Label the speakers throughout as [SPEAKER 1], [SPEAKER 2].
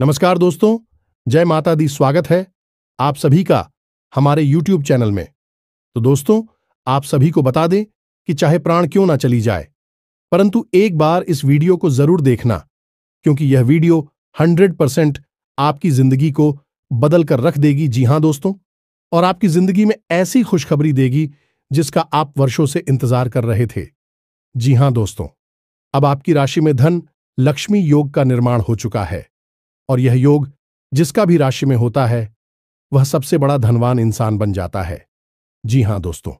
[SPEAKER 1] नमस्कार दोस्तों, जय माता दी। स्वागत है आप सभी का हमारे YouTube चैनल में। तो दोस्तों, आप सभी को बता दें कि चाहे प्राण क्यों ना चली जाए, परंतु एक बार इस वीडियो को जरूर देखना, क्योंकि यह वीडियो 100% आपकी जिंदगी को बदल कर रख देगी। जी हां दोस्तों, और आपकी जिंदगी में ऐसी खुशखबरी देगी जिसका आप वर्षों से इंतजार कर रहे थे। जी हां दोस्तों, अब आपकी राशि में धन लक्ष्मी योग का निर्माण हो चुका है, और यह योग जिसका भी राशि में होता है वह सबसे बड़ा धनवान इंसान बन जाता है। जी हां दोस्तों,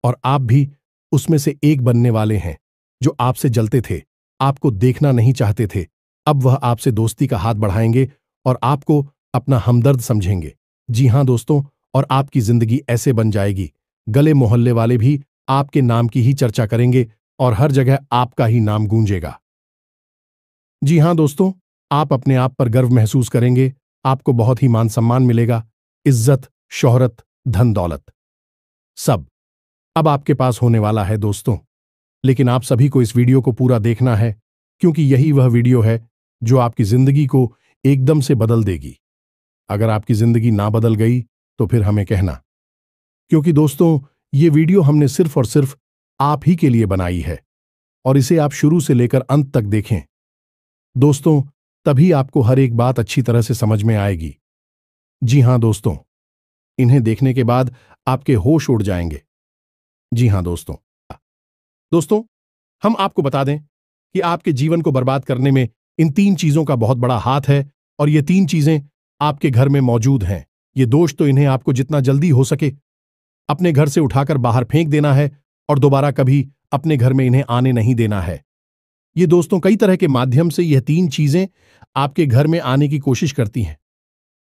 [SPEAKER 1] और आप भी उसमें से एक बनने वाले हैं। जो आपसे जलते थे, आपको देखना नहीं चाहते थे, अब वह आपसे दोस्ती का हाथ बढ़ाएंगे और आपको अपना हमदर्द समझेंगे। जी हां दोस्तों, और आपकी जिंदगी ऐसे बन जाएगी, गले मोहल्ले वाले भी आपके नाम की ही चर्चा करेंगे और हर जगह आपका ही नाम गूंजेगा। जी हां दोस्तों, आप अपने आप पर गर्व महसूस करेंगे, आपको बहुत ही मान सम्मान मिलेगा, इज्जत, शोहरत, धन दौलत सब अब आपके पास होने वाला है दोस्तों। लेकिन आप सभी को इस वीडियो को पूरा देखना है, क्योंकि यही वह वीडियो है जो आपकी जिंदगी को एकदम से बदल देगी। अगर आपकी जिंदगी ना बदल गई तो फिर हमें कहना, क्योंकि दोस्तों ये वीडियो हमने सिर्फ और सिर्फ आप ही के लिए बनाई है, और इसे आप शुरू से लेकर अंत तक देखें दोस्तों, तभी आपको हर एक बात अच्छी तरह से समझ में आएगी। जी हां दोस्तों, इन्हें देखने के बाद आपके होश उड़ जाएंगे। जी हां दोस्तों, हम आपको बता दें कि आपके जीवन को बर्बाद करने में इन 3 चीजों का बहुत बड़ा हाथ है, और ये 3 चीजें आपके घर में मौजूद हैं। ये दोष तो इन्हें आपको जितना जल्दी हो सके अपने घर से उठाकर बाहर फेंक देना है, और दोबारा कभी अपने घर में इन्हें आने नहीं देना है। ये दोस्तों कई तरह के माध्यम से यह 3 चीजें आपके घर में आने की कोशिश करती हैं,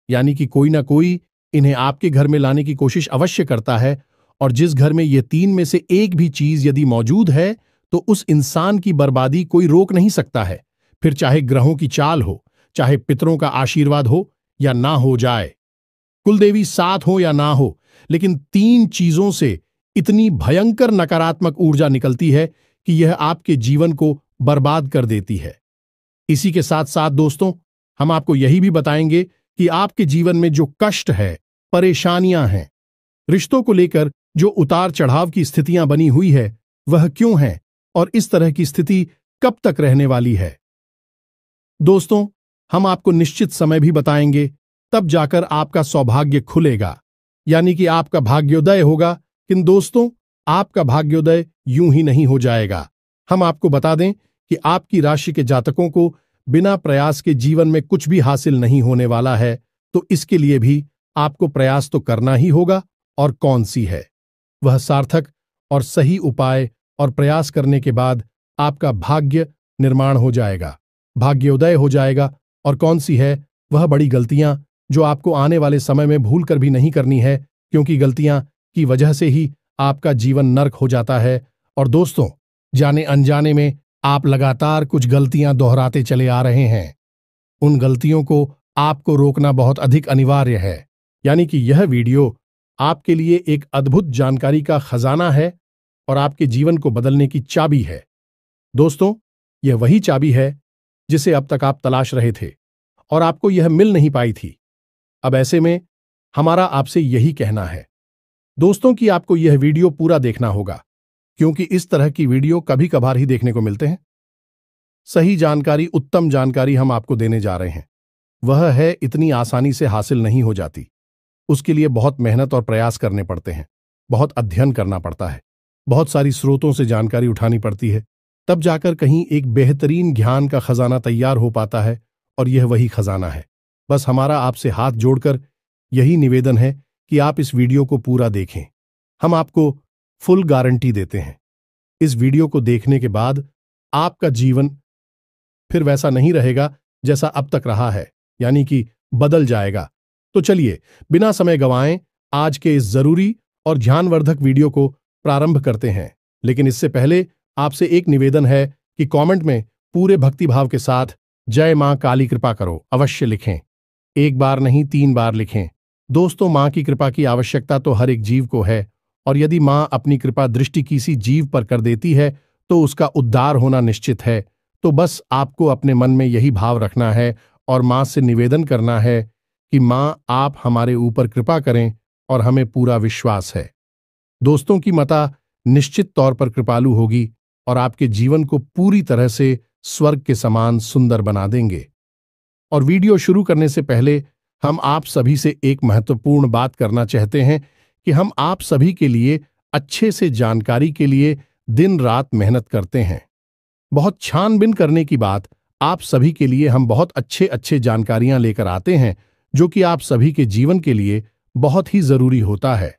[SPEAKER 1] यानी कि कोई ना कोई इन्हें आपके घर में लाने की कोशिश अवश्य करता है। और जिस घर में ये 3 में से एक भी चीज यदि मौजूद है तो उस इंसान की बर्बादी कोई रोक नहीं सकता है। फिर चाहे ग्रहों की चाल हो, चाहे पितरों का आशीर्वाद हो या ना हो जाए, कुलदेवी साथ हो या ना हो, लेकिन 3 चीजों से इतनी भयंकर नकारात्मक ऊर्जा निकलती है कि यह आपके जीवन को बर्बाद कर देती है। इसी के साथ साथ दोस्तों, हम आपको यही भी बताएंगे कि आपके जीवन में जो कष्ट है, परेशानियां हैं, रिश्तों को लेकर जो उतार चढ़ाव की स्थितियां बनी हुई है, वह क्यों है और इस तरह की स्थिति कब तक रहने वाली है। दोस्तों, हम आपको निश्चित समय भी बताएंगे, तब जाकर आपका सौभाग्य खुलेगा, यानी कि आपका भाग्योदय होगा। किंतु दोस्तों, आपका भाग्योदय यूं ही नहीं हो जाएगा। हम आपको बता दें कि आपकी राशि के जातकों को बिना प्रयास के जीवन में कुछ भी हासिल नहीं होने वाला है, तो इसके लिए भी आपको प्रयास तो करना ही होगा। और कौन सी है वह सार्थक और सही उपाय, और प्रयास करने के बाद आपका भाग्य निर्माण हो जाएगा, भाग्योदय हो जाएगा। और कौन सी है वह बड़ी गलतियां जो आपको आने वाले समय में भूल कर भी नहीं करनी है, क्योंकि गलतियां की वजह से ही आपका जीवन नर्क हो जाता है। और दोस्तों, जाने अनजाने में आप लगातार कुछ गलतियां दोहराते चले आ रहे हैं। उन गलतियों को आपको रोकना बहुत अधिक अनिवार्य है, यानी कि यह वीडियो आपके लिए एक अद्भुत जानकारी का खजाना है और आपके जीवन को बदलने की चाबी है। दोस्तों, यह वही चाबी है जिसे अब तक आप तलाश रहे थे और आपको यह मिल नहीं पाई थी। अब ऐसे में हमारा आपसे यही कहना है दोस्तों कि आपको यह वीडियो पूरा देखना होगा, क्योंकि इस तरह की वीडियो कभी कभार ही देखने को मिलते हैं। सही जानकारी, उत्तम जानकारी हम आपको देने जा रहे हैं। वह है इतनी आसानी से हासिल नहीं हो जाती, उसके लिए बहुत मेहनत और प्रयास करने पड़ते हैं, बहुत अध्ययन करना पड़ता है, बहुत सारी स्रोतों से जानकारी उठानी पड़ती है, तब जाकर कहीं एक बेहतरीन ज्ञान का खजाना तैयार हो पाता है। और यह वही खजाना है। बस हमारा आपसे हाथ जोड़कर यही निवेदन है कि आप इस वीडियो को पूरा देखें। हम आपको फुल गारंटी देते हैं, इस वीडियो को देखने के बाद आपका जीवन फिर वैसा नहीं रहेगा जैसा अब तक रहा है, यानी कि बदल जाएगा। तो चलिए बिना समय गंवाएं आज के इस जरूरी और ध्यानवर्धक वीडियो को प्रारंभ करते हैं। लेकिन इससे पहले आपसे एक निवेदन है कि कमेंट में पूरे भक्तिभाव के साथ जय मां काली कृपा करो अवश्य लिखें। एक बार नहीं 3 बार लिखें। दोस्तों, मां की कृपा की आवश्यकता तो हर एक जीव को है, और यदि मां अपनी कृपा दृष्टि किसी जीव पर कर देती है तो उसका उद्धार होना निश्चित है। तो बस आपको अपने मन में यही भाव रखना है और मां से निवेदन करना है कि मां आप हमारे ऊपर कृपा करें और हमें पूरा विश्वास है दोस्तों की माता निश्चित तौर पर कृपालु होगी और आपके जीवन को पूरी तरह से स्वर्ग के समान सुंदर बना देंगे। और वीडियो शुरू करने से पहले हम आप सभी से एक महत्वपूर्ण बात करना चाहते हैं कि हम आप सभी के लिए अच्छे से जानकारी के लिए दिन रात मेहनत करते हैं। बहुत छानबीन करने की बात आप सभी के लिए हम बहुत अच्छे जानकारियां लेकर आते हैं जो कि आप सभी के जीवन के लिए बहुत ही जरूरी होता है।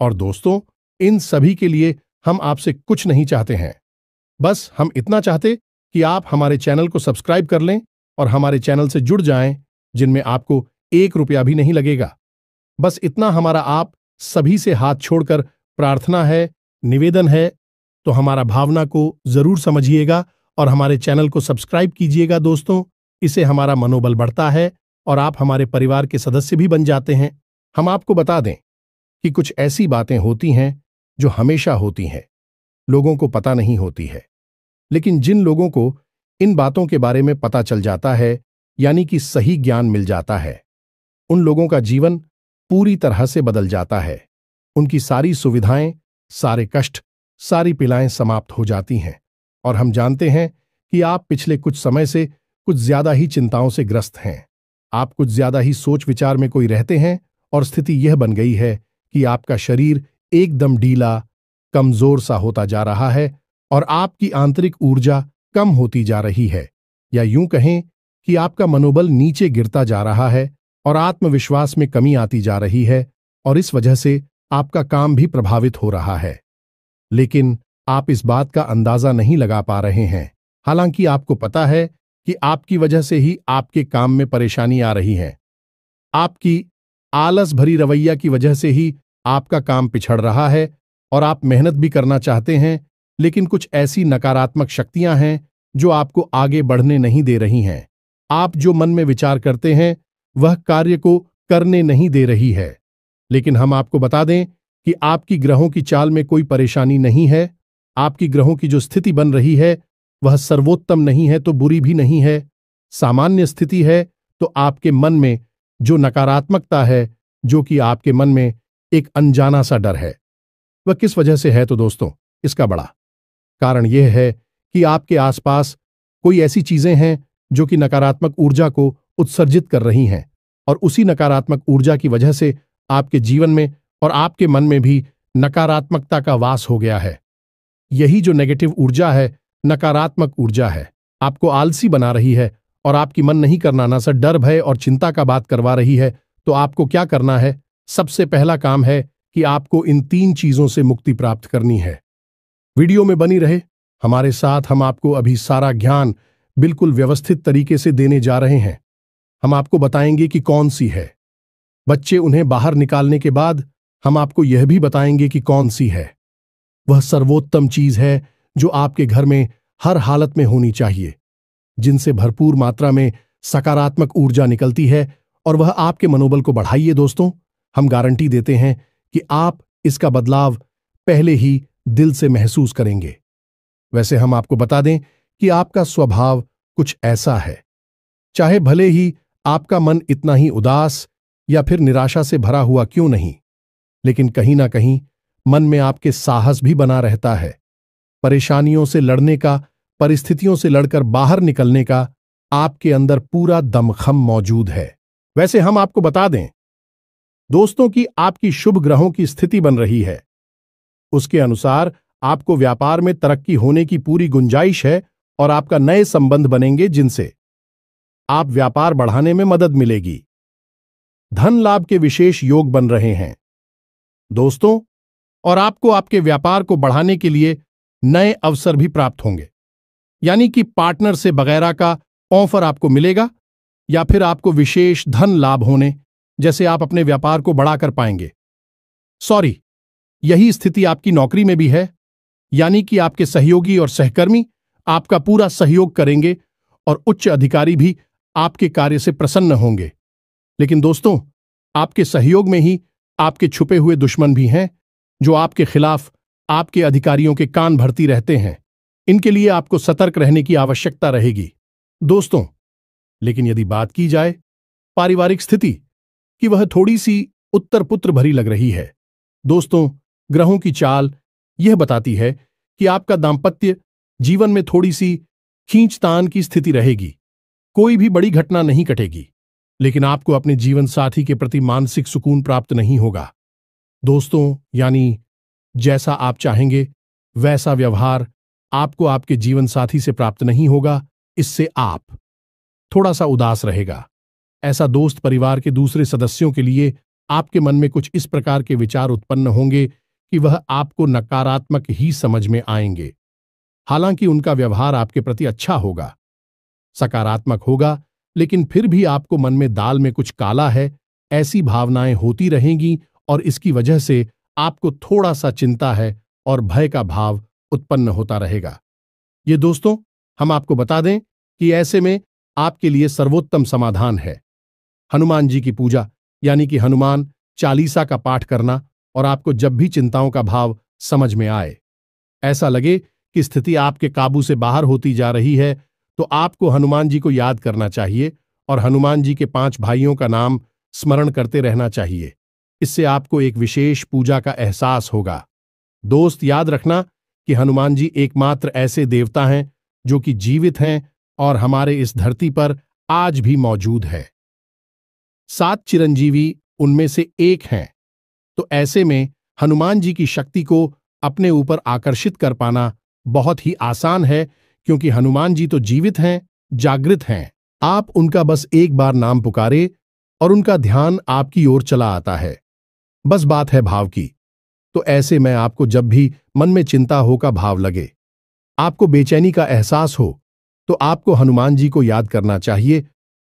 [SPEAKER 1] और दोस्तों, इन सभी के लिए हम आपसे कुछ नहीं चाहते हैं, बस हम इतना चाहते कि आप हमारे चैनल को सब्सक्राइब कर लें और हमारे चैनल से जुड़ जाएं, जिनमें आपको 1 रुपया भी नहीं लगेगा। बस इतना हमारा आप सभी से हाथ छोड़कर प्रार्थना है, निवेदन है, तो हमारा भावना को जरूर समझिएगा और हमारे चैनल को सब्सक्राइब कीजिएगा दोस्तों। इससे हमारा मनोबल बढ़ता है और आप हमारे परिवार के सदस्य भी बन जाते हैं। हम आपको बता दें कि कुछ ऐसी बातें होती हैं जो हमेशा होती हैं, लोगों को पता नहीं होती है, लेकिन जिन लोगों को इन बातों के बारे में पता चल जाता है, यानी कि सही ज्ञान मिल जाता है, उन लोगों का जीवन पूरी तरह से बदल जाता है। उनकी सारी सुविधाएं, सारे कष्ट, सारी पीड़ाएं समाप्त हो जाती हैं। और हम जानते हैं कि आप पिछले कुछ समय से कुछ ज्यादा ही चिंताओं से ग्रस्त हैं। आप कुछ ज्यादा ही सोच विचार में कोई रहते हैं और स्थिति यह बन गई है कि आपका शरीर एकदम ढीला, कमजोर सा होता जा रहा है और आपकी आंतरिक ऊर्जा कम होती जा रही है, या यूं कहें कि आपका मनोबल नीचे गिरता जा रहा है और आत्मविश्वास में कमी आती जा रही है और इस वजह से आपका काम भी प्रभावित हो रहा है। लेकिन आप इस बात का अंदाजा नहीं लगा पा रहे हैं, हालांकि आपको पता है कि आपकी वजह से ही आपके काम में परेशानी आ रही है। आपकी आलस भरी रवैया की वजह से ही आपका काम पिछड़ रहा है और आप मेहनत भी करना चाहते हैं, लेकिन कुछ ऐसी नकारात्मक शक्तियां हैं जो आपको आगे बढ़ने नहीं दे रही हैं। आप जो मन में विचार करते हैं वह कार्य को करने नहीं दे रही है। लेकिन हम आपको बता दें कि आपकी ग्रहों की चाल में कोई परेशानी नहीं है। आपकी ग्रहों की जो स्थिति बन रही है वह सर्वोत्तम नहीं है तो बुरी भी नहीं है, सामान्य स्थिति है। तो आपके मन में जो नकारात्मकता है, जो कि आपके मन में एक अनजाना सा डर है, वह किस वजह से है? तो दोस्तों, इसका बड़ा कारण यह है कि आपके आसपास कोई ऐसी चीजें हैं जो कि नकारात्मक ऊर्जा को उत्सर्जित कर रही हैं और उसी नकारात्मक ऊर्जा की वजह से आपके जीवन में और आपके मन में भी नकारात्मकता का वास हो गया है। यही जो नेगेटिव ऊर्जा है, नकारात्मक ऊर्जा है, आपको आलसी बना रही है और आपकी मन नहीं करना ना सा डर, भय और चिंता का बात करवा रही है। तो आपको क्या करना है? सबसे पहला काम है कि आपको इन 3 चीजों से मुक्ति प्राप्त करनी है। वीडियो में बनी रहे हमारे साथ, हम आपको अभी सारा ज्ञान बिल्कुल व्यवस्थित तरीके से देने जा रहे हैं। हम आपको बताएंगे कि कौन सी है। बच्चे उन्हें बाहर निकालने के बाद हम आपको यह भी बताएंगे कि कौन सी है। वह सर्वोत्तम चीज है जो आपके घर में हर हालत में होनी चाहिए, जिनसे भरपूर मात्रा में सकारात्मक ऊर्जा निकलती है और वह आपके मनोबल को बढ़ाइए। दोस्तों, हम गारंटी देते हैं कि आप इसका बदलाव पहले ही दिल से महसूस करेंगे। वैसे हम आपको बता दें कि आपका स्वभाव कुछ ऐसा है, चाहे भले ही आपका मन इतना ही उदास या फिर निराशा से भरा हुआ क्यों नहीं, लेकिन कहीं ना कहीं मन में आपके साहस भी बना रहता है। परेशानियों से लड़ने का, परिस्थितियों से लड़कर बाहर निकलने का आपके अंदर पूरा दमखम मौजूद है। वैसे हम आपको बता दें दोस्तों कि आपकी शुभ ग्रहों की स्थिति बन रही है, उसके अनुसार आपको व्यापार में तरक्की होने की पूरी गुंजाइश है और आपका नए संबंध बनेंगे जिनसे आप व्यापार बढ़ाने में मदद मिलेगी। धन लाभ के विशेष योग बन रहे हैं दोस्तों, और आपको आपके व्यापार को बढ़ाने के लिए नए अवसर भी प्राप्त होंगे, यानी कि पार्टनर से वगैरह का ऑफर आपको मिलेगा या फिर आपको विशेष धन लाभ होने जैसे आप अपने व्यापार को बढ़ा कर पाएंगे। सॉरी, यही स्थिति आपकी नौकरी में भी है, यानी कि आपके सहयोगी और सहकर्मी आपका पूरा सहयोग करेंगे और उच्च अधिकारी भी आपके कार्य से प्रसन्न होंगे। लेकिन दोस्तों, आपके सहयोग में ही आपके छुपे हुए दुश्मन भी हैं जो आपके खिलाफ आपके अधिकारियों के कान भरती रहते हैं। इनके लिए आपको सतर्क रहने की आवश्यकता रहेगी। दोस्तों, लेकिन यदि बात की जाए पारिवारिक स्थिति की, वह थोड़ी सी उत्तर पुत्र भरी लग रही है। दोस्तों, ग्रहों की चाल यह बताती है कि आपका दांपत्य जीवन में थोड़ी सी खींचतान की स्थिति रहेगी। कोई भी बड़ी घटना नहीं घटेगी, लेकिन आपको अपने जीवन साथी के प्रति मानसिक सुकून प्राप्त नहीं होगा। दोस्तों, यानी जैसा आप चाहेंगे वैसा व्यवहार आपको आपके जीवन साथी से प्राप्त नहीं होगा। इससे आप थोड़ा सा उदास रहेगा। ऐसा दोस्त परिवार के दूसरे सदस्यों के लिए आपके मन में कुछ इस प्रकार के विचार उत्पन्न होंगे कि वह आपको नकारात्मक ही समझ में आएंगे। हालांकि उनका व्यवहार आपके प्रति अच्छा होगा, सकारात्मक होगा, लेकिन फिर भी आपको मन में दाल में कुछ काला है, ऐसी भावनाएं होती रहेंगी और इसकी वजह से आपको थोड़ा सा चिंता है और भय का भाव उत्पन्न होता रहेगा। ये दोस्तों, हम आपको बता दें कि ऐसे में आपके लिए सर्वोत्तम समाधान है हनुमान जी की पूजा, यानी कि हनुमान चालीसा का पाठ करना। और आपको जब भी चिंताओं का भाव समझ में आए, ऐसा लगे कि स्थिति आपके काबू से बाहर होती जा रही है, तो आपको हनुमान जी को याद करना चाहिए और हनुमान जी के 5 भाइयों का नाम स्मरण करते रहना चाहिए। इससे आपको एक विशेष पूजा का एहसास होगा। दोस्त, याद रखना कि हनुमान जी एकमात्र ऐसे देवता हैं जो कि जीवित हैं और हमारे इस धरती पर आज भी मौजूद है। 7 चिरंजीवी उनमें से एक हैं, तो ऐसे में हनुमान जी की शक्ति को अपने ऊपर आकर्षित कर पाना बहुत ही आसान है, क्योंकि हनुमान जी तो जीवित हैं, जागृत हैं। आप उनका बस एक बार नाम पुकारे और उनका ध्यान आपकी ओर चला आता है। बस बात है भाव की। तो ऐसे में आपको जब भी मन में चिंता हो का भाव लगे, आपको बेचैनी का एहसास हो, तो आपको हनुमान जी को याद करना चाहिए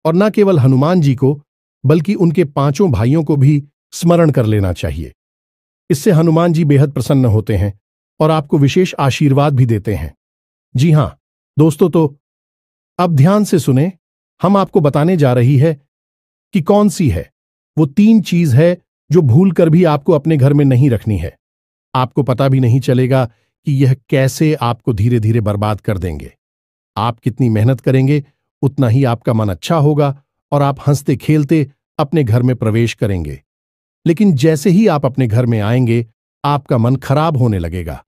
[SPEAKER 1] और न केवल हनुमान जी को बल्कि उनके 5 भाइयों को भी स्मरण कर लेना चाहिए। इससे हनुमान जी बेहद प्रसन्न होते हैं और आपको विशेष आशीर्वाद भी देते हैं। जी हां दोस्तों, तो अब ध्यान से सुने, हम आपको बताने जा रही है कि कौन सी है वो 3 चीज है जो भूल कर भी आपको अपने घर में नहीं रखनी है। आपको पता भी नहीं चलेगा कि यह कैसे आपको धीरे धीरे बर्बाद कर देंगे। आप कितनी मेहनत करेंगे उतना ही आपका मन अच्छा होगा और आप हंसते खेलते अपने घर में प्रवेश करेंगे। लेकिन जैसे ही आप अपने घर में आएंगे, आपका मन खराब होने लगेगा,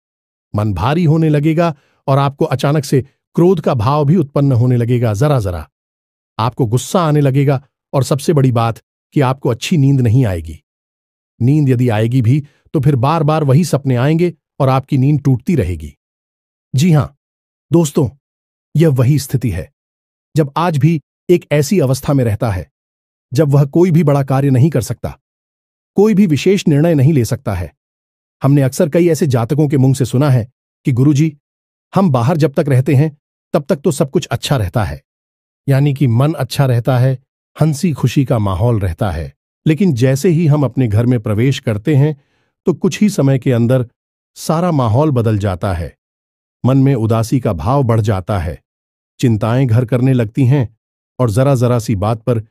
[SPEAKER 1] मन भारी होने लगेगा और आपको अचानक से क्रोध का भाव भी उत्पन्न होने लगेगा। जरा जरा आपको गुस्सा आने लगेगा और सबसे बड़ी बात कि आपको अच्छी नींद नहीं आएगी। नींद यदि आएगी भी तो फिर बार बार वही सपने आएंगे और आपकी नींद टूटती रहेगी। जी हां दोस्तों, यह वही स्थिति है जब आज भी एक ऐसी अवस्था में रहता है जब वह कोई भी बड़ा कार्य नहीं कर सकता, कोई भी विशेष निर्णय नहीं ले सकता है। हमने अक्सर कई ऐसे जातकों के मुंह से सुना है कि गुरुजी, हम बाहर जब तक रहते हैं तब तक तो सब कुछ अच्छा रहता है, यानी कि मन अच्छा रहता है, हंसी खुशी का माहौल रहता है। लेकिन जैसे ही हम अपने घर में प्रवेश करते हैं तो कुछ ही समय के अंदर सारा माहौल बदल जाता है। मन में उदासी का भाव बढ़ जाता है, चिंताएं घर करने लगती हैं और जरा जरा सी बात पर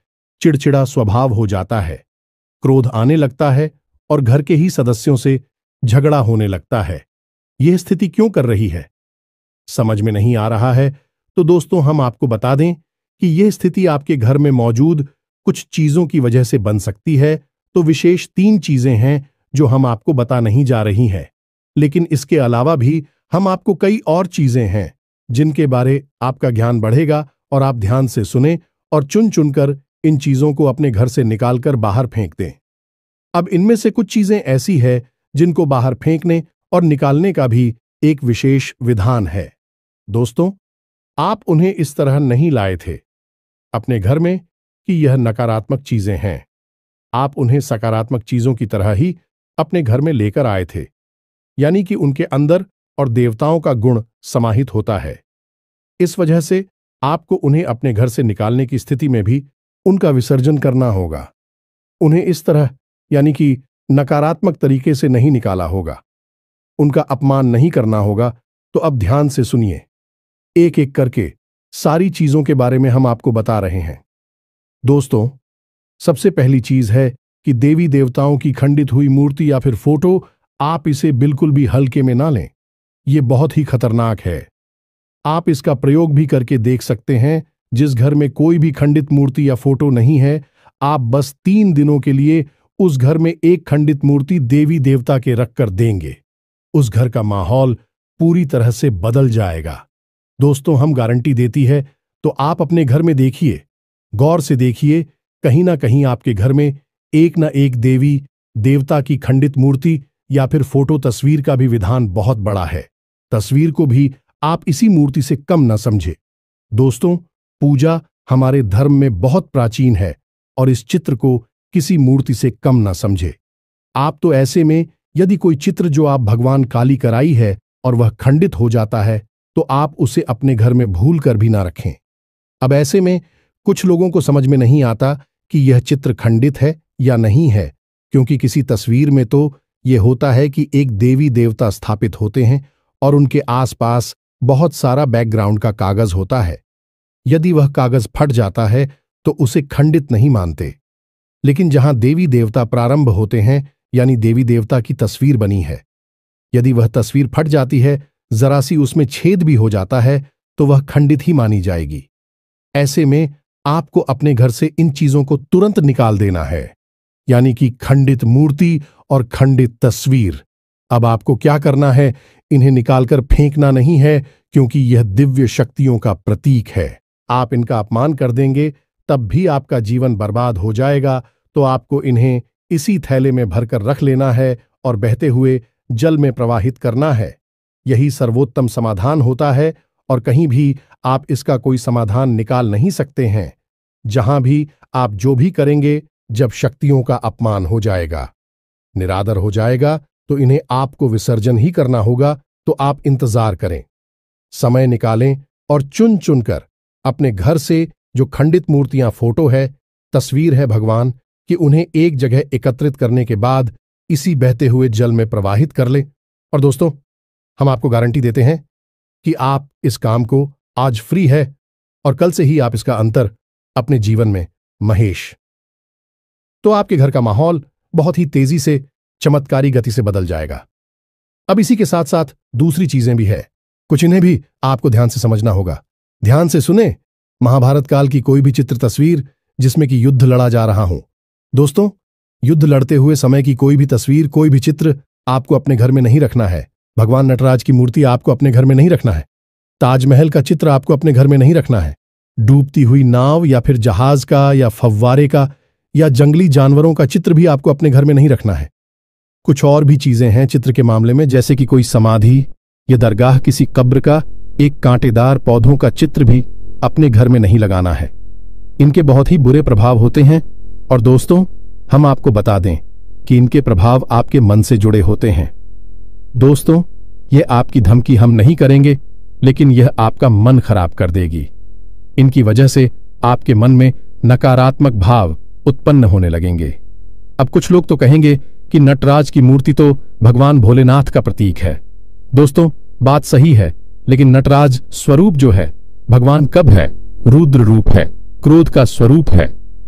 [SPEAKER 1] चिड़चिड़ा स्वभाव हो जाता है। क्रोध आने लगता है और घर के ही सदस्यों से झगड़ा होने लगता है। यह स्थिति क्यों कर रही है, समझ में नहीं आ रहा है? तो दोस्तों, हम आपको बता दें कि यह स्थिति आपके घर में मौजूद कुछ चीजों की वजह से बन सकती है। तो विशेष 3 चीजें हैं जो हम आपको बता नहीं जा रही हैं, लेकिन इसके अलावा भी हम आपको कई और चीजें हैं जिनके बारे आपका ज्ञान बढ़ेगा और आप ध्यान से सुने और चुन चुनकर इन चीजों को अपने घर से निकालकर बाहर फेंक दें। अब इनमें से कुछ चीजें ऐसी है जिनको बाहर फेंकने और निकालने का भी एक विशेष विधान है। दोस्तों, आप उन्हें इस तरह नहीं लाए थे अपने घर में कि यह नकारात्मक चीजें हैं। आप उन्हें सकारात्मक चीजों की तरह ही अपने घर में लेकर आए थे, यानी कि उनके अंदर और देवताओं का गुण समाहित होता है। इस वजह से आपको उन्हें अपने घर से निकालने की स्थिति में भी उनका विसर्जन करना होगा। उन्हें इस तरह यानी कि नकारात्मक तरीके से नहीं निकाला होगा, उनका अपमान नहीं करना होगा। तो अब ध्यान से सुनिए, एक एक करके सारी चीजों के बारे में हम आपको बता रहे हैं। दोस्तों, सबसे पहली चीज है कि देवी देवताओं की खंडित हुई मूर्ति या फिर फोटो, आप इसे बिल्कुल भी हल्के में ना लें। ये बहुत ही खतरनाक है। आप इसका प्रयोग भी करके देख सकते हैं जिस घर में कोई भी खंडित मूर्ति या फोटो नहीं है, आप बस 3 दिनों के लिए उस घर में एक खंडित मूर्ति देवी देवता के रखकर देंगे, उस घर का माहौल पूरी तरह से बदल जाएगा। दोस्तों, हम गारंटी देती है, तो आप अपने घर में देखिए, गौर से देखिए, कहीं ना कहीं आपके घर में एक ना एक देवी देवता की खंडित मूर्ति या फिर फोटो तस्वीर का भी विधान बहुत बड़ा है। तस्वीर को भी आप इसी मूर्ति से कम न समझे। दोस्तों, पूजा हमारे धर्म में बहुत प्राचीन है और इस चित्र को किसी मूर्ति से कम न समझे। आप तो ऐसे में यदि कोई चित्र जो आप भगवान काली कराई है और वह खंडित हो जाता है, तो आप उसे अपने घर में भूल कर भी ना रखें। अब ऐसे में कुछ लोगों को समझ में नहीं आता कि यह चित्र खंडित है या नहीं है, क्योंकि किसी तस्वीर में तो यह होता है कि एक देवी देवता स्थापित होते हैं और उनके आसपास बहुत सारा बैकग्राउंड का कागज होता है। यदि वह कागज फट जाता है तो उसे खंडित नहीं मानते। लेकिन जहां देवी देवता प्रारंभ होते हैं, यानी देवी देवता की तस्वीर बनी है, यदि वह तस्वीर फट जाती है, जरा सी उसमें छेद भी हो जाता है, तो वह खंडित ही मानी जाएगी। ऐसे में आपको अपने घर से इन चीजों को तुरंत निकाल देना है, यानी कि खंडित मूर्ति और खंडित तस्वीर। अब आपको क्या करना है? इन्हें निकालकर फेंकना नहीं है, क्योंकि यह दिव्य शक्तियों का प्रतीक है। आप इनका अपमान कर देंगे तब भी आपका जीवन बर्बाद हो जाएगा। तो आपको इन्हें इसी थैले में भरकर रख लेना है और बहते हुए जल में प्रवाहित करना है। यही सर्वोत्तम समाधान होता है और कहीं भी आप इसका कोई समाधान निकाल नहीं सकते हैं। जहां भी आप जो भी करेंगे, जब शक्तियों का अपमान हो जाएगा, निरादर हो जाएगा, तो इन्हें आपको विसर्जन ही करना होगा। तो आप इंतजार करें, समय निकालें और चुन चुनकर अपने घर से जो खंडित मूर्तियां, फोटो है, तस्वीर है भगवान कि उन्हें एक जगह एकत्रित करने के बाद इसी बहते हुए जल में प्रवाहित कर लें। और दोस्तों, हम आपको गारंटी देते हैं कि आप इस काम को आज फ्री है और कल से ही आप इसका अंतर अपने जीवन में महेश, तो आपके घर का माहौल बहुत ही तेजी से, चमत्कारी गति से बदल जाएगा। अब इसी के साथ साथ दूसरी चीजें भी है, कुछ इन्हें भी आपको ध्यान से समझना होगा। ध्यान से सुने, महाभारत काल की कोई भी चित्र तस्वीर जिसमें कि युद्ध लड़ा जा रहा हो, दोस्तों, युद्ध लड़ते हुए समय की कोई भी तस्वीर, कोई भी चित्र आपको अपने घर में नहीं रखना है। भगवान नटराज की मूर्ति आपको अपने घर में नहीं रखना है। ताजमहल का चित्र आपको अपने घर में नहीं रखना है। डूबती हुई नाव या फिर जहाज का या फव्वारे का या जंगली जानवरों का चित्र भी आपको अपने घर में नहीं रखना है। कुछ और भी चीजें हैं चित्र के मामले में, जैसे कि कोई समाधि या दरगाह, किसी कब्र का एक कांटेदार पौधों का चित्र भी अपने घर में नहीं लगाना है। इनके बहुत ही बुरे प्रभाव होते हैं और दोस्तों, हम आपको बता दें कि इनके प्रभाव आपके मन से जुड़े होते हैं। दोस्तों, यह आपकी धमकी हम नहीं करेंगे, लेकिन यह आपका मन खराब कर देगी। इनकी वजह से आपके मन में नकारात्मक भाव उत्पन्न होने लगेंगे। अब कुछ लोग तो कहेंगे कि नटराज की मूर्ति तो भगवान भोलेनाथ का प्रतीक है। दोस्तों, बात सही है, लेकिन नटराज स्वरूप जो है, भगवान कब है? रुद्र रूप है, क्रोध का स्वरूप है।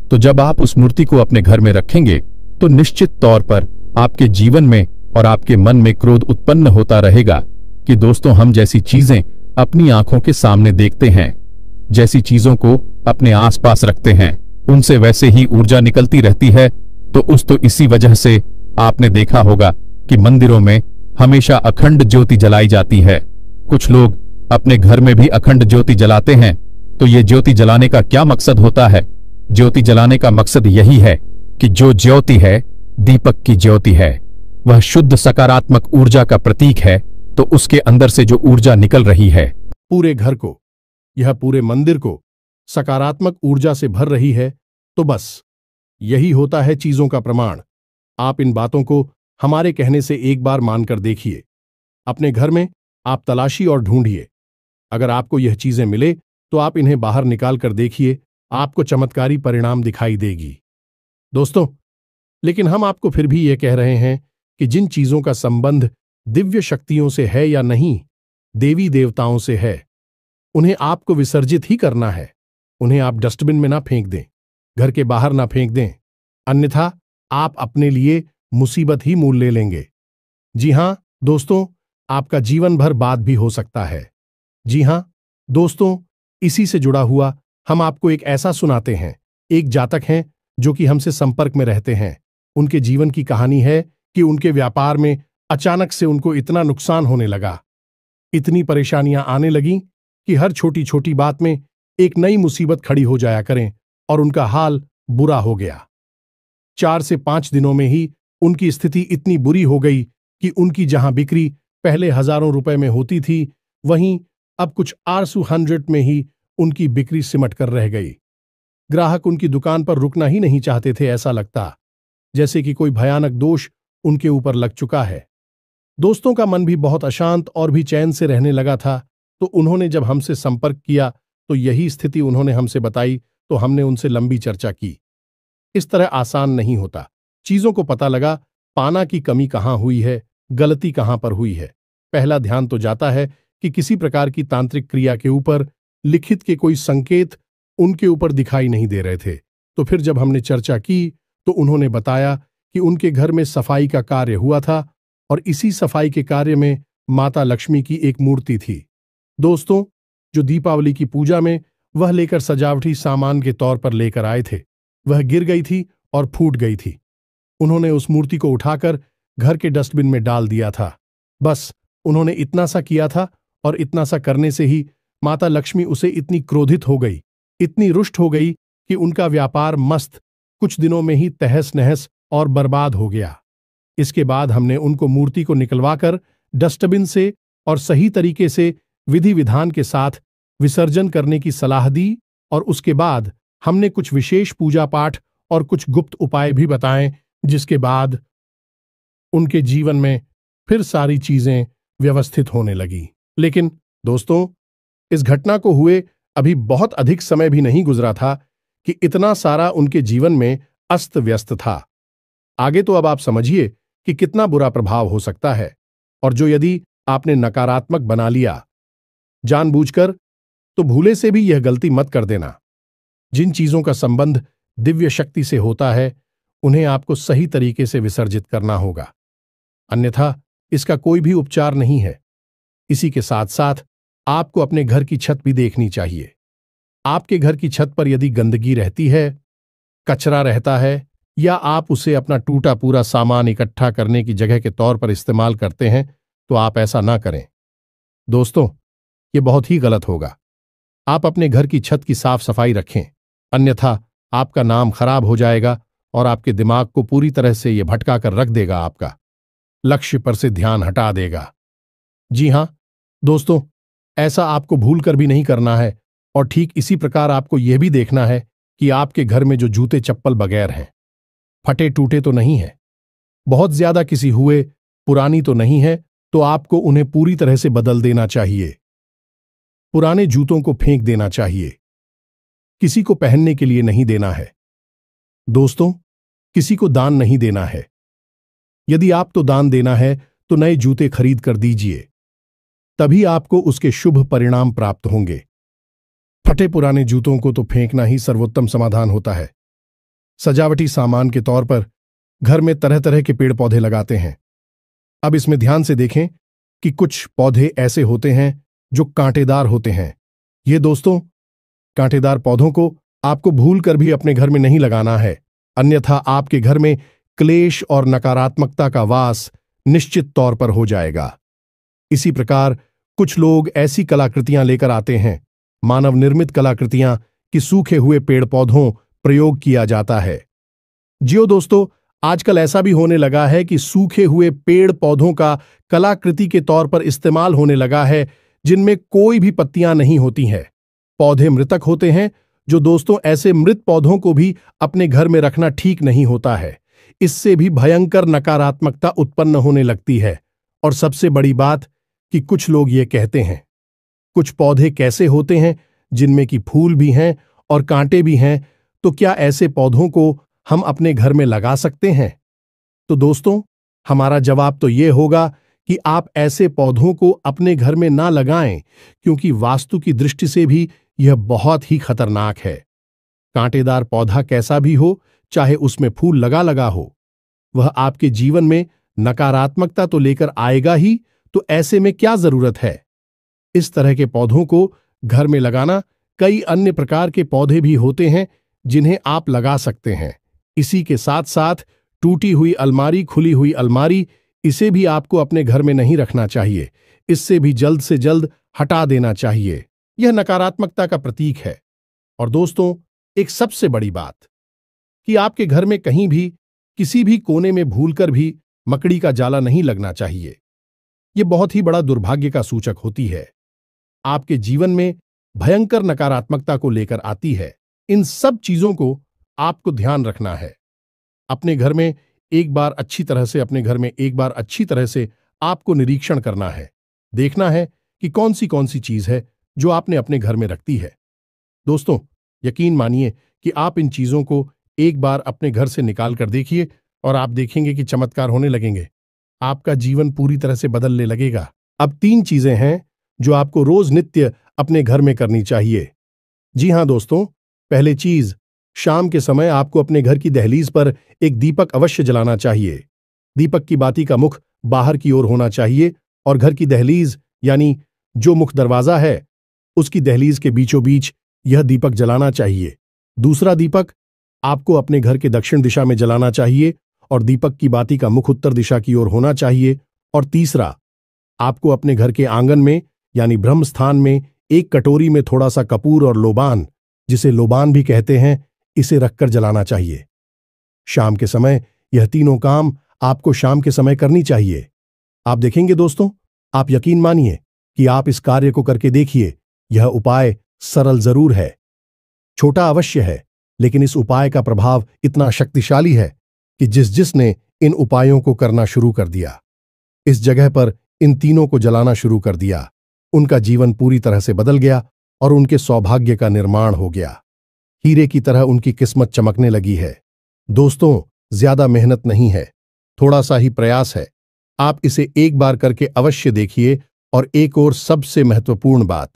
[SPEAKER 1] तो जब आप उस मूर्ति को अपने घर में रखेंगे, तो निश्चित तौर पर आपके जीवन में और आपके मन में क्रोध उत्पन्न होता रहेगा कि दोस्तों, हम जैसी चीजें अपनी आंखों के सामने देखते हैं, जैसी चीजों को अपने आसपास रखते हैं, उनसे वैसे ही ऊर्जा निकलती रहती है। तो इसी वजह से आपने देखा होगा कि मंदिरों में हमेशा अखंड ज्योति जलाई जाती है। कुछ लोग अपने घर में भी अखंड ज्योति जलाते हैं। तो ये ज्योति जलाने का क्या मकसद होता है? ज्योति जलाने का मकसद यही है कि जो ज्योति है, दीपक की ज्योति है, वह शुद्ध सकारात्मक ऊर्जा का प्रतीक है। तो उसके अंदर से जो ऊर्जा निकल रही है, पूरे घर को, यह पूरे मंदिर को सकारात्मक ऊर्जा से भर रही है। तो बस यही होता है चीजों का प्रमाण। आप इन बातों को हमारे कहने से एक बार मानकर देखिए। अपने घर में आप तलाशी और ढूंढिए। अगर आपको यह चीजें मिले तो आप इन्हें बाहर निकाल कर देखिए, आपको चमत्कारी परिणाम दिखाई देगी। दोस्तों, लेकिन हम आपको फिर भी यह कह रहे हैं कि जिन चीजों का संबंध दिव्य शक्तियों से है या नहीं, देवी देवताओं से है, उन्हें आपको विसर्जित ही करना है। उन्हें आप डस्टबिन में ना फेंक दें, घर के बाहर ना फेंक दें, अन्यथा आप अपने लिए मुसीबत ही मोल ले लेंगे। जी हां दोस्तों, आपका जीवन भर बाद भी हो सकता है। जी हां दोस्तों, इसी से जुड़ा हुआ हम आपको एक ऐसा सुनाते हैं। एक जातक हैं जो कि हमसे संपर्क में रहते हैं। उनके जीवन की कहानी है कि उनके व्यापार में अचानक से उनको इतना नुकसान होने लगा, इतनी परेशानियां आने लगीं कि हर छोटी छोटी बात में एक नई मुसीबत खड़ी हो जाया करें और उनका हाल बुरा हो गया। 4 से 5 दिनों में ही उनकी स्थिति इतनी बुरी हो गई कि उनकी जहां बिक्री पहले हजारों रुपए में होती थी, वहीं अब कुछ आरसू 100 में ही उनकी बिक्री सिमट कर रह गई। ग्राहक उनकी दुकान पर रुकना ही नहीं चाहते थे। ऐसा लगता जैसे कि कोई भयानक दोष उनके ऊपर लग चुका है। दोस्तों का मन भी बहुत अशांत और भी चैन से रहने लगा था। तो उन्होंने जब हमसे संपर्क किया तो यही स्थिति उन्होंने हमसे बताई, तो हमने उनसे लंबी चर्चा की। इस तरह आसान नहीं होता। चीजों को पता लगा पाना की कमी कहाँ हुई है, गलती कहाँ पर हुई है। पहला ध्यान तो जाता है कि किसी प्रकार की तांत्रिक क्रिया के ऊपर लिखित के कोई संकेत उनके ऊपर दिखाई नहीं दे रहे थे। तो फिर जब हमने चर्चा की तो उन्होंने बताया कि उनके घर में सफाई का कार्य हुआ था और इसी सफाई के कार्य में माता लक्ष्मी की एक मूर्ति थी। दोस्तों, जो दीपावली की पूजा में वह लेकर सजावटी सामान के तौर पर लेकर आए थे, वह गिर गई थी और फूट गई थी। उन्होंने उस मूर्ति को उठाकर घर के डस्टबिन में डाल दिया था। बस उन्होंने इतना सा किया था और इतना सा करने से ही माता लक्ष्मी उसे इतनी क्रोधित हो गई, इतनी रुष्ट हो गई कि उनका व्यापार मस्त कुछ दिनों में ही तहस नहस और बर्बाद हो गया। इसके बाद हमने उनको मूर्ति को निकलवाकर डस्टबिन से और सही तरीके से विधि विधान के साथ विसर्जन करने की सलाह दी और उसके बाद हमने कुछ विशेष पूजा पाठ और कुछ गुप्त उपाय भी बताएं, जिसके बाद उनके जीवन में फिर सारी चीजें व्यवस्थित होने लगी। लेकिन दोस्तों, इस घटना को हुए अभी बहुत अधिक समय भी नहीं गुजरा था कि इतना सारा उनके जीवन में अस्त व्यस्त था। आगे तो अब आप समझिए कि कितना बुरा प्रभाव हो सकता है, और जो यदि आपने नकारात्मक बना लिया जानबूझकर, तो भूले से भी यह गलती मत कर देना। जिन चीजों का संबंध दिव्य शक्ति से होता है, उन्हें आपको सही तरीके से विसर्जित करना होगा, अन्यथा इसका कोई भी उपचार नहीं है। इसी के साथ साथ आपको अपने घर की छत भी देखनी चाहिए। आपके घर की छत पर यदि गंदगी रहती है, कचरा रहता है, या आप उसे अपना टूटा पूरा सामान इकट्ठा करने की जगह के तौर पर इस्तेमाल करते हैं, तो आप ऐसा ना करें। दोस्तों, ये बहुत ही गलत होगा। आप अपने घर की छत की साफ सफाई रखें, अन्यथा आपका नाम खराब हो जाएगा और आपके दिमाग को पूरी तरह से ये भटका कर रख देगा, आपका लक्ष्य पर से ध्यान हटा देगा। जी हां दोस्तों, ऐसा आपको भूल कर भी नहीं करना है। और ठीक इसी प्रकार आपको यह भी देखना है कि आपके घर में जो जूते चप्पल बगैर हैं, फटे टूटे तो नहीं है, बहुत ज्यादा किसी हुए पुरानी तो नहीं है, तो आपको उन्हें पूरी तरह से बदल देना चाहिए। पुराने जूतों को फेंक देना चाहिए, किसी को पहनने के लिए नहीं देना है। दोस्तों, किसी को दान नहीं देना है। यदि आपको दान देना है तो नए जूते खरीद कर दीजिए, तभी आपको उसके शुभ परिणाम प्राप्त होंगे। फटे पुराने जूतों को तो फेंकना ही सर्वोत्तम समाधान होता है। सजावटी सामान के तौर पर घर में तरह तरह के पेड़ पौधे लगाते हैं। अब इसमें ध्यान से देखें कि कुछ पौधे ऐसे होते हैं जो कांटेदार होते हैं। ये दोस्तों, कांटेदार पौधों को आपको भूल कर भी अपने घर में नहीं लगाना है, अन्यथा आपके घर में क्लेश और नकारात्मकता का वास निश्चित तौर पर हो जाएगा। इसी प्रकार कुछ लोग ऐसी कलाकृतियां लेकर आते हैं, मानव निर्मित कलाकृतियां, कि सूखे हुए पेड़ पौधों प्रयोग किया जाता है। जियो दोस्तों, आजकल ऐसा भी होने लगा है कि सूखे हुए पेड़ पौधों का कलाकृति के तौर पर इस्तेमाल होने लगा है, जिनमें कोई भी पत्तियां नहीं होती हैं। पौधे मृतक होते हैं। जो दोस्तों, ऐसे मृत पौधों को भी अपने घर में रखना ठीक नहीं होता है। इससे भी भयंकर नकारात्मकता उत्पन्न होने लगती है। और सबसे बड़ी बात कि कुछ लोग ये कहते हैं, कुछ पौधे कैसे होते हैं जिनमें कि फूल भी हैं और कांटे भी हैं, तो क्या ऐसे पौधों को हम अपने घर में लगा सकते हैं? तो दोस्तों, हमारा जवाब तो ये होगा कि आप ऐसे पौधों को अपने घर में ना लगाएं, क्योंकि वास्तु की दृष्टि से भी यह बहुत ही खतरनाक है। कांटेदार पौधा कैसा भी हो, चाहे उसमें फूल लगा लगा हो, वह आपके जीवन में नकारात्मकता तो लेकर आएगा ही, तो ऐसे में क्या जरूरत है? इस तरह के पौधों को घर में लगाना कई अन्य प्रकार के पौधे भी होते हैं जिन्हें आप लगा सकते हैं। इसी के साथ साथ टूटी हुई अलमारी, खुली हुई अलमारी, इसे भी आपको अपने घर में नहीं रखना चाहिए। इससे भी जल्द से जल्द हटा देना चाहिए। यह नकारात्मकता का प्रतीक है। और दोस्तों, एक सबसे बड़ी बात कि आपके घर में कहीं भी किसी भी कोने में भूलकर भी मकड़ी का जाला नहीं लगना चाहिए। यह बहुत ही बड़ा दुर्भाग्य का सूचक होती है। आपके जीवन में भयंकर नकारात्मकता को लेकर आती है। इन सब चीजों को आपको ध्यान रखना है। अपने घर में एक बार अच्छी तरह से आपको निरीक्षण करना है। देखना है कि कौन सी चीज है जो आपने अपने घर में रखती है। दोस्तों, यकीन मानिए कि आप इन चीजों को एक बार अपने घर से निकाल कर देखिए और आप देखेंगे कि चमत्कार होने लगेंगे। आपका जीवन पूरी तरह से बदलने लगेगा। अब 3 चीजें हैं जो आपको रोज नित्य अपने घर में करनी चाहिए। जी हां दोस्तों, पहली चीज, शाम के समय आपको अपने घर की दहलीज पर एक दीपक अवश्य जलाना चाहिए। दीपक की बाती का मुख बाहर की ओर होना चाहिए और घर की दहलीज यानी जो मुख्य दरवाजा है उसकी दहलीज के बीचों बीच यह दीपक जलाना चाहिए। दूसरा दीपक आपको अपने घर के दक्षिण दिशा में जलाना चाहिए और दीपक की बाती का मुख उत्तर दिशा की ओर होना चाहिए। और तीसरा, आपको अपने घर के आंगन में यानी ब्रह्म स्थान में एक कटोरी में थोड़ा सा कपूर और लोबान, जिसे लोबान भी कहते हैं, इसे रखकर जलाना चाहिए। शाम के समय यह तीनों काम आपको शाम के समय करनी चाहिए। आप देखेंगे दोस्तों, आप यकीन मानिए कि आप इस कार्य को करके देखिए। यह उपाय सरल जरूर है, छोटा अवश्य है, लेकिन इस उपाय का प्रभाव इतना शक्तिशाली है कि जिसने इन उपायों को करना शुरू कर दिया, इस जगह पर इन तीनों को जलाना शुरू कर दिया, उनका जीवन पूरी तरह से बदल गया और उनके सौभाग्य का निर्माण हो गया। हीरे की तरह उनकी किस्मत चमकने लगी है। दोस्तों, ज्यादा मेहनत नहीं है, थोड़ा सा ही प्रयास है। आप इसे एक बार करके अवश्य देखिए। और एक और सबसे महत्वपूर्ण बात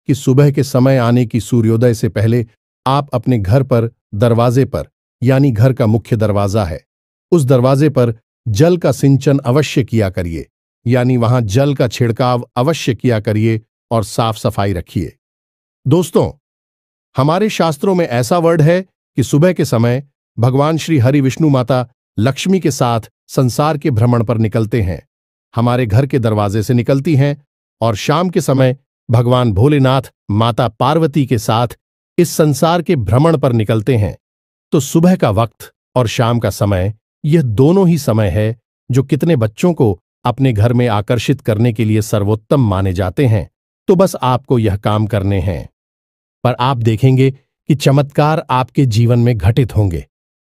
[SPEAKER 1] कि सुबह के समय आने की सूर्योदय से पहले आप अपने घर पर दरवाजे पर, यानी घर का मुख्य दरवाजा है, उस दरवाजे पर जल का सिंचन अवश्य किया करिए, यानी वहां जल का छिड़काव अवश्य किया करिए और साफ सफाई रखिए। दोस्तों, हमारे शास्त्रों में ऐसा वर्ड है कि सुबह के समय भगवान श्री हरि विष्णु माता लक्ष्मी के साथ संसार के भ्रमण पर निकलते हैं, हमारे घर के दरवाजे से निकलती हैं, और शाम के समय भगवान भोलेनाथ माता पार्वती के साथ इस संसार के भ्रमण पर निकलते हैं। तो सुबह का वक्त और शाम का समय, यह दोनों ही समय है जो कितने बच्चों को अपने घर में आकर्षित करने के लिए सर्वोत्तम माने जाते हैं। तो बस आपको यह काम करने हैं, पर आप देखेंगे कि चमत्कार आपके जीवन में घटित होंगे।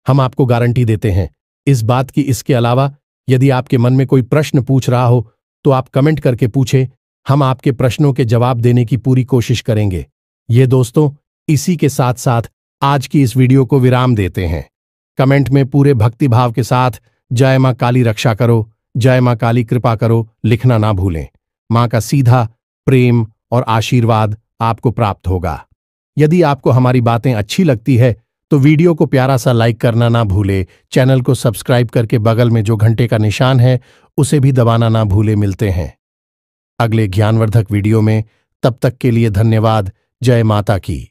[SPEAKER 1] हम आपको गारंटी देते हैं इस बात की। इसके अलावा यदि आपके मन में कोई प्रश्न पूछ रहा हो तो आप कमेंट करके पूछें, हम आपके प्रश्नों के जवाब देने की पूरी कोशिश करेंगे। ये दोस्तों, इसी के साथ साथ आज की इस वीडियो को विराम देते हैं। कमेंट में पूरे भक्तिभाव के साथ जय मां काली रक्षा करो, जय मां काली कृपा करो लिखना ना भूलें। मां का सीधा प्रेम और आशीर्वाद आपको प्राप्त होगा। यदि आपको हमारी बातें अच्छी लगती है तो वीडियो को प्यारा सा लाइक करना ना भूले, चैनल को सब्सक्राइब करके बगल में जो घंटे का निशान है उसे भी दबाना ना भूले। मिलते हैं अगले ज्ञानवर्धक वीडियो में, तब तक के लिए धन्यवाद। जय माता की।